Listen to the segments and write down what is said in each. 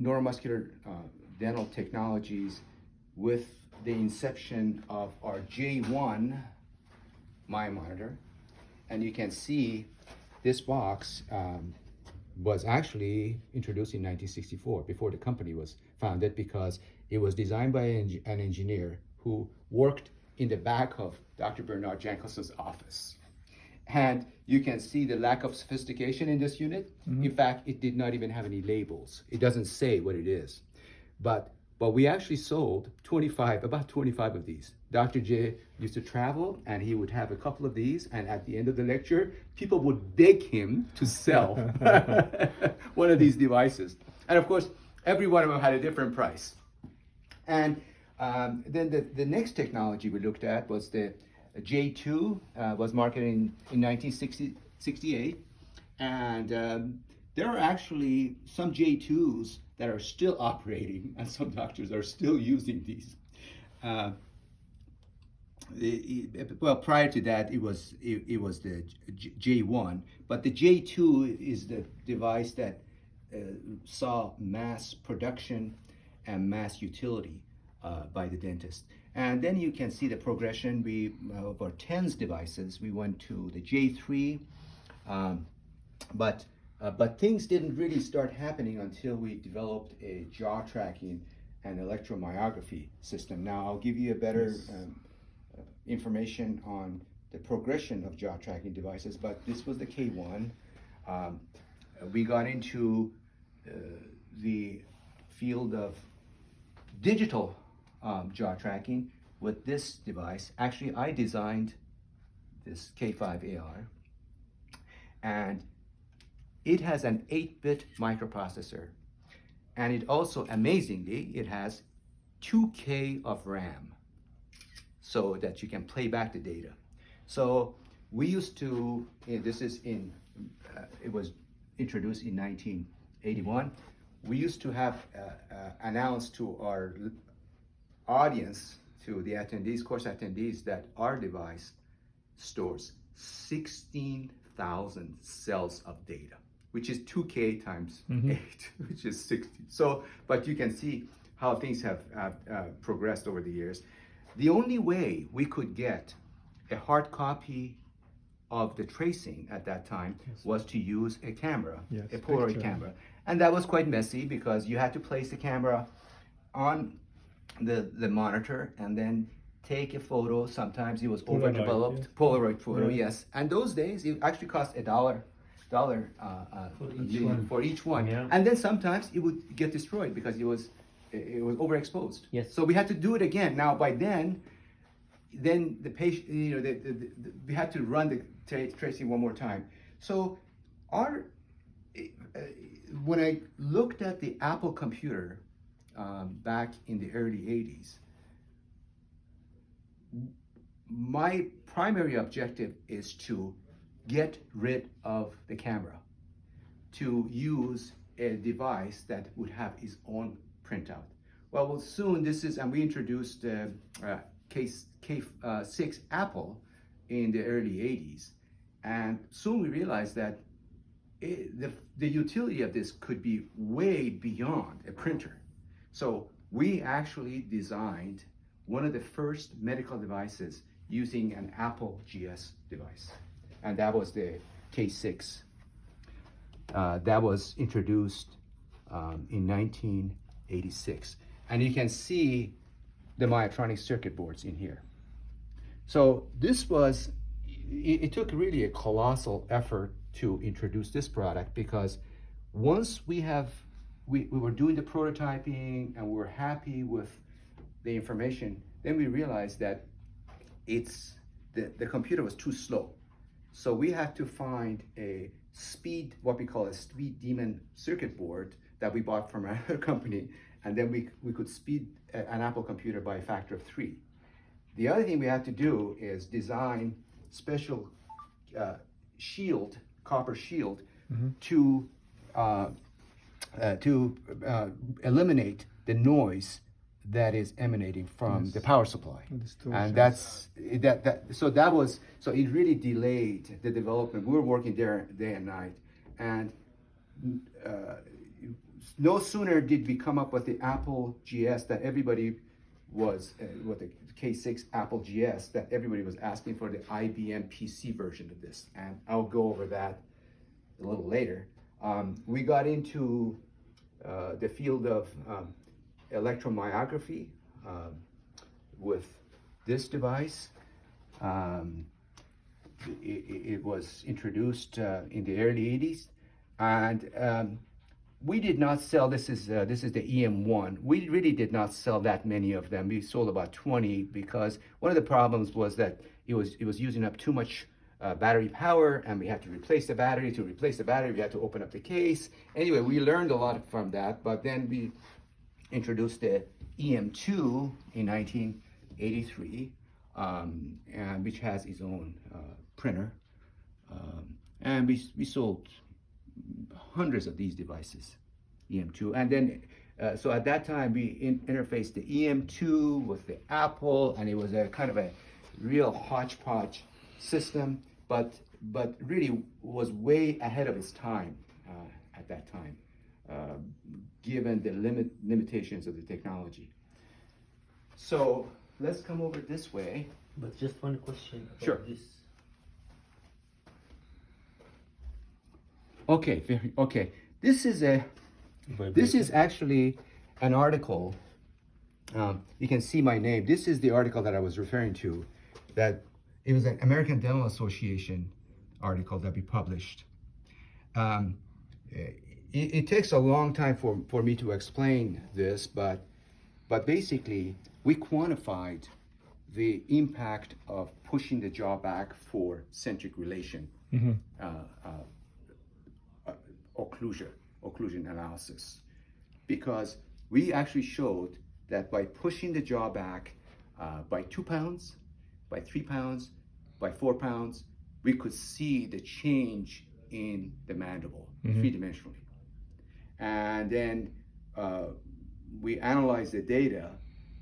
neuromuscular dental technologies with the inception of our J1 monitor. And you can see this box was actually introduced in 1964, before the company was founded, because it was designed by an engineer who worked in the back of Dr. Bernard Jankleson's office. And you can see the lack of sophistication in this unit. Mm-hmm. In fact, it did not even have any labels. It doesn't say what it is. But we actually sold about 25 of these. Dr. J used to travel, and he would have a couple of these, and at the end of the lecture, people would beg him to sell one of these devices. And of course, every one of them had a different price. And then the next technology we looked at was the J2, was marketed in 1968. And there are actually some J2s that are still operating, and some doctors are still using these. Well, prior to that, it was the J1, but the J2 is the device that saw mass production and mass utility by the dentist. And then you can see the progression. Of our TENS devices, we went to the J3, but things didn't really start happening until we developed a jaw tracking and electromyography system. Now I'll give you a better information on the progression of jaw tracking devices, but this was the K1. We got into the field of digital jaw tracking with this device. Actually, I designed this K5AR, and it has an 8-bit microprocessor, and it also, amazingly, it has 2K of RAM, so that you can play back the data. So we used to, it was introduced in 1981. We used to have announced to our audience, to the attendees, course attendees, that our device stores 16,000 cells of data, which is 2K times 8, which is 60. So, but you can see how things have progressed over the years. The only way we could get a hard copy of the tracing at that time was to use a camera, a Polaroid camera. And that was quite messy, because you had to place the camera on the monitor and then take a photo. Sometimes it was overdeveloped. Polaroid photo, yes. And those days, it actually cost $1 for each one. Yeah. And then sometimes it would get destroyed because it was overexposed. Yes. So we had to do it again. Now by then the patient, we had to run the tracing one more time. So when I looked at the Apple computer back in the early 80s, my primary objective is to get rid of the camera, to use a device that would have its own printout. Well, soon and we introduced K6 Apple in the early 80s, and soon we realized that the utility of this could be way beyond a printer. So we actually designed one of the first medical devices using an Apple GS device, and that was the K6. That was introduced in 1986. And you can see the Myotronics circuit boards in here. So this it took really a colossal effort to introduce this product, because once we were doing the prototyping and we were happy with the information, then we realized that the computer was too slow. So we had to find what we call a speed demon circuit board that we bought from another company, and then we could speed an Apple computer by a factor of 3. The other thing we had to do is design special copper shield to eliminate the noise that is emanating from the power supply. And so it really delayed the development. We were working there day and night, and no sooner did we come up with the Apple GS that everybody was, with the K6 Apple GS, that everybody was asking for the IBM PC version of this. And I'll go over that a little later. We got into the field of electromyography with this device. It was introduced in the early 80s, and we did not sell. This is the EM1. We really did not sell that many of them. We sold about 20 because one of the problems was that it was using up too much battery power, and we had to replace the battery. To replace the battery, we had to open up the case. Anyway, we learned a lot from that, but then we introduced the EM2 in 1983, and which has its own printer, and we sold hundreds of these devices, EM2, and then so at that time we interfaced the EM2 with the Apple, and it was a kind of a real hodgepodge system, but really was way ahead of its time at that time, given the limitations of the technology. So let's come over this way. But just one question about Sure. this. Okay. This is actually an article. You can see my name. This is the article that I was referring to. That it was an American Dental Association article that we published. It takes a long time for me to explain this, but basically we quantified the impact of pushing the jaw back for centric relation. Occlusion analysis, because we actually showed that by pushing the jaw back by 2 pounds, by 3 pounds, by 4 pounds, we could see the change in the mandible three-dimensionally. And then we analyzed the data,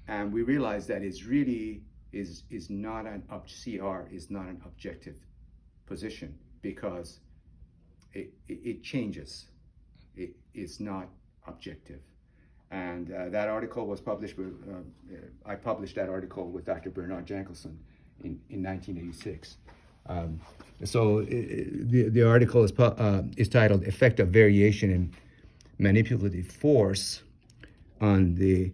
and we realized that it's really is not an CR is not an objective position, because it changes. It is not objective. And that article was published with, I published that article with Dr. Bernard Jantgelson in 1986. So the article is titled "Effect of Variation in Manipulative Force on the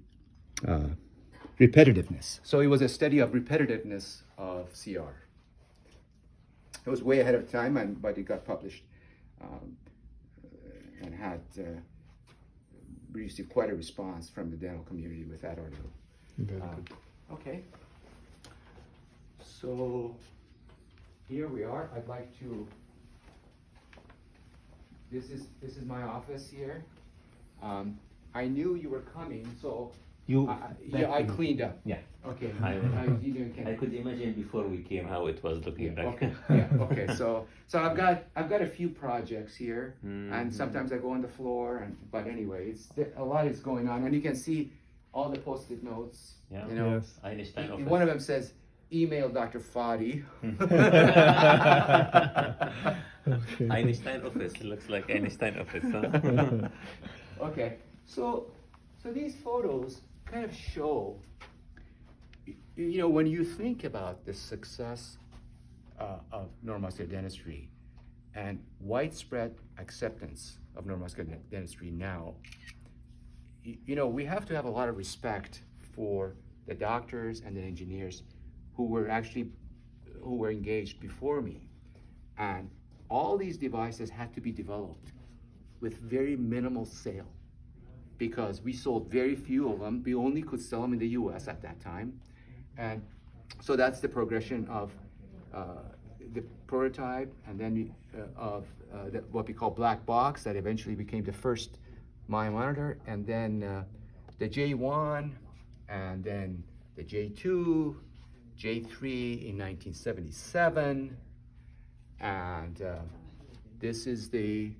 Repetitiveness." So it was a study of repetitiveness of CR. It was way ahead of time, but it got published. And had received quite a response from the dental community with that article. Okay. So here we are. I'd like to. This is my office here. I knew you were coming, so I cleaned up. Yeah. Okay. I could imagine before we came how it was looking back. Okay. Okay. So I've got a few projects here, and sometimes I go on the floor. But anyway, a lot is going on, and you can see all the post-it notes. Yeah. You know, yes. Einstein office. One of them says, "Email Dr. Fadi." Einstein office. It looks like Einstein office. Huh? Okay. So these photos kind of show. You know, when you think about the success of neuromuscular dentistry and widespread acceptance of neuromuscular dentistry now, you know, we have to have a lot of respect for the doctors and the engineers who were engaged before me. And all these devices had to be developed with very minimal sale, because we sold very few of them. We only could sell them in the US at that time. And so that's the progression of the prototype, and then of what we call black box that eventually became the first Maya monitor, and then the J1, and then the J2, J3 in 1977, and this is the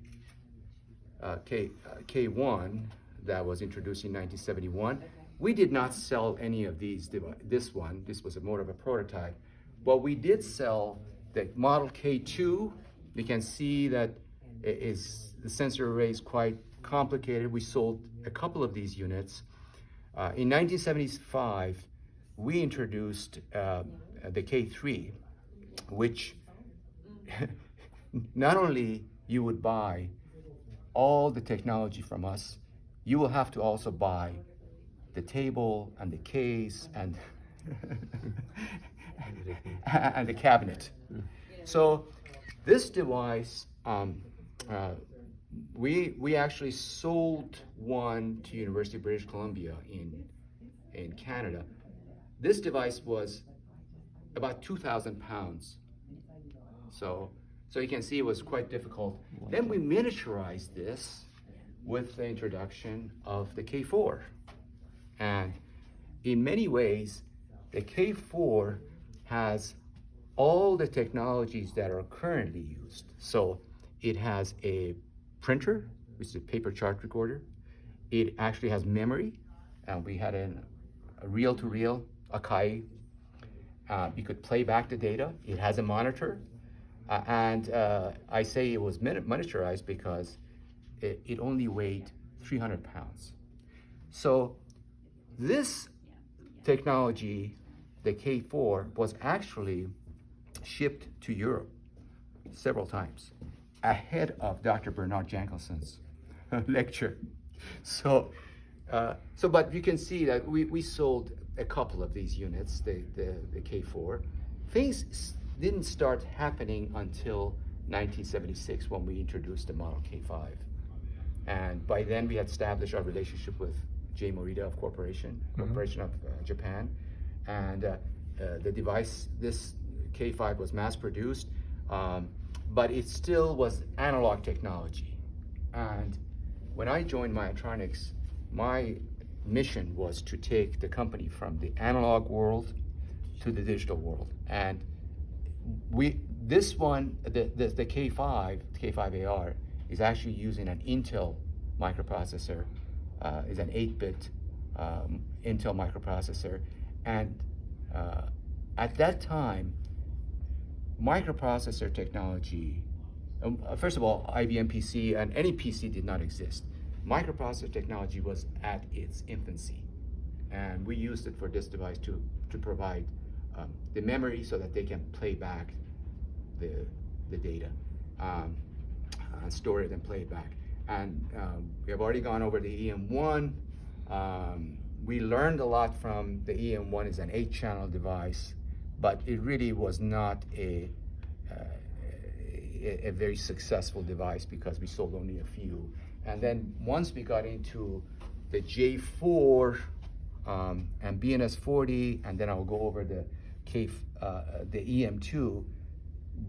K1 that was introduced in 1971. We did not sell any of these. This was more of a prototype, but we did sell the model K2. You can see that the sensor array is quite complicated. We sold a couple of these units. In 1975, we introduced the K3, which not only you would buy all the technology from us, you will have to also buy the table and the case and and the cabinet. So this device, we actually sold one to University of British Columbia in Canada. This device was about 2,000 pounds. So you can see it was quite difficult. Then we miniaturized this with the introduction of the K4. And in many ways, the K4 has all the technologies that are currently used. So it has a printer, which is a paper chart recorder. It actually has memory. We had a reel-to-reel Akai. You could play back the data. It has a monitor. And I say it was miniaturized because it only weighed 300 pounds. So this technology, the K4, was actually shipped to Europe several times ahead of Dr. Bernard Jankleson's lecture. So, but you can see that we sold a couple of these units, the K4. Things didn't start happening until 1976 when we introduced the model K5. And by then we had established our relationship with J. Morita Corporation of Japan. And the device, this K5 was mass produced, but it still was analog technology. And when I joined Myotronics, my mission was to take the company from the analog world to the digital world. And this one, the K5, K5AR, is actually using an Intel microprocessor, is an 8-bit Intel microprocessor. And at that time, microprocessor technology, first of all, IBM PC and any PC did not exist. Microprocessor technology was at its infancy. And we used it for this device to provide the memory so that they can play back the data, store it and play it back. And we have already gone over the EM1. We learned a lot from the EM1. It's an 8-channel device, but it really was not a very successful device because we sold only a few. And then once we got into the J4 and BNS40, and then I'll go over the EM2.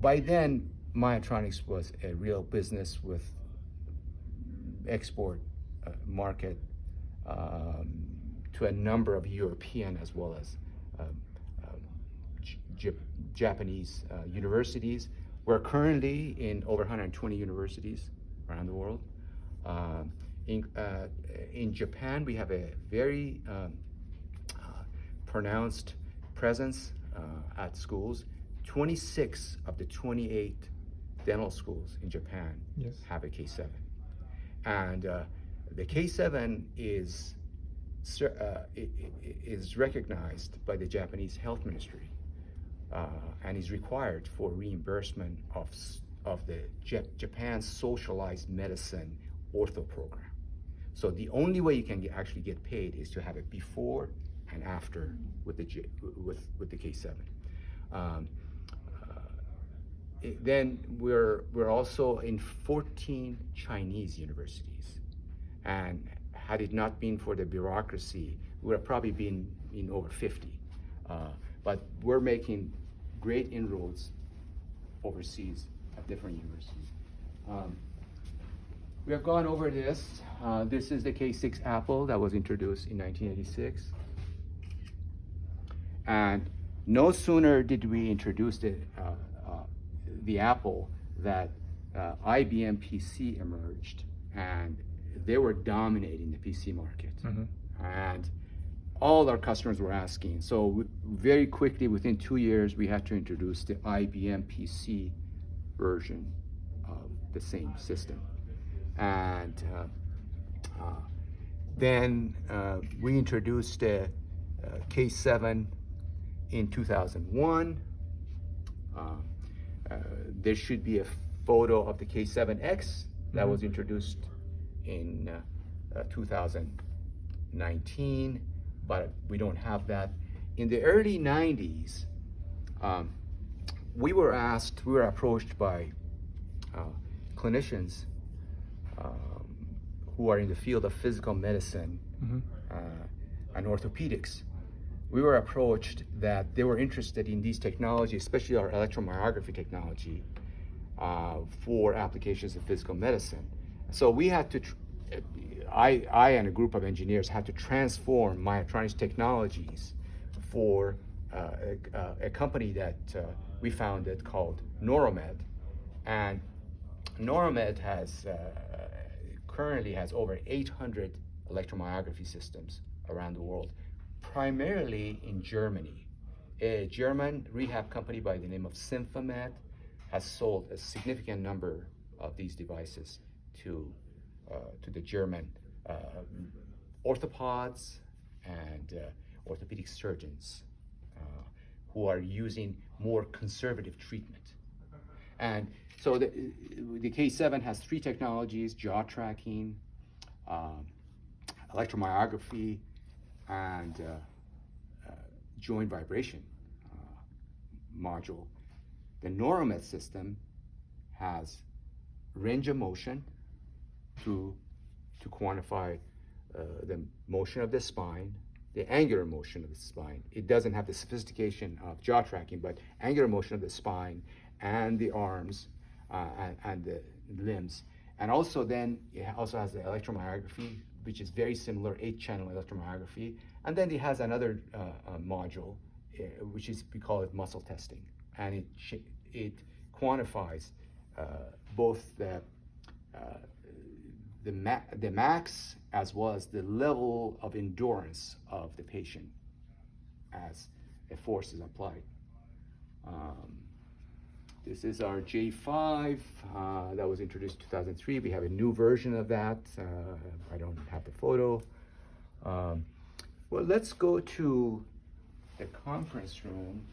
By then, Myotronics was a real business with export market to a number of European as well as Japanese universities. We're currently in over 120 universities around the world. In Japan, we have a very pronounced presence at schools. 26 of the 28 dental schools in Japan have a K7. And the K7 is recognized by the Japanese Health Ministry and is required for reimbursement of the Japan's socialized medicine ortho program. So the only way you can actually get paid is to have it before and after with the K7. Then we're also in 14 Chinese universities, and had it not been for the bureaucracy, we would have probably been in over 50. But we're making great inroads overseas at different universities. We have gone over this. This is the K6 Apple that was introduced in 1986. And no sooner did we introduce the Apple that IBM PC emerged, and they were dominating the PC market. And all our customers were asking. So very quickly, within 2 years, we had to introduce the IBM PC version of the same system. And Then we introduced K7 in 2001. There should be a photo of the K7X that was introduced in 2019, but we don't have that. In the early 90s, we were approached by clinicians who are in the field of physical medicine and orthopedics. We were approached that they were interested in these technologies, especially our electromyography technology, for applications in physical medicine. So we had to, I and a group of engineers had to transform Myotronics technologies for a company that we founded called Neuromed. And Neuromed currently has over 800 electromyography systems around the world, primarily in Germany. A German rehab company by the name of Symphomed has sold a significant number of these devices to the German orthopods and orthopedic surgeons who are using more conservative treatment. And so the K7 has three technologies: jaw tracking, electromyography, and joint vibration module. The Neuromed system has range of motion to quantify the motion of the spine, the angular motion of the spine. It doesn't have the sophistication of jaw tracking, but angular motion of the spine and the arms and the limbs. And also then it also has the electromyography, which is very similar, 8-channel electromyography. And then it has another module, which is, we call it muscle testing. And it quantifies both the max as well as the level of endurance of the patient as a force is applied. This is our J5 that was introduced in 2003. We have a new version of that. I don't have the photo. Well, let's go to the conference room.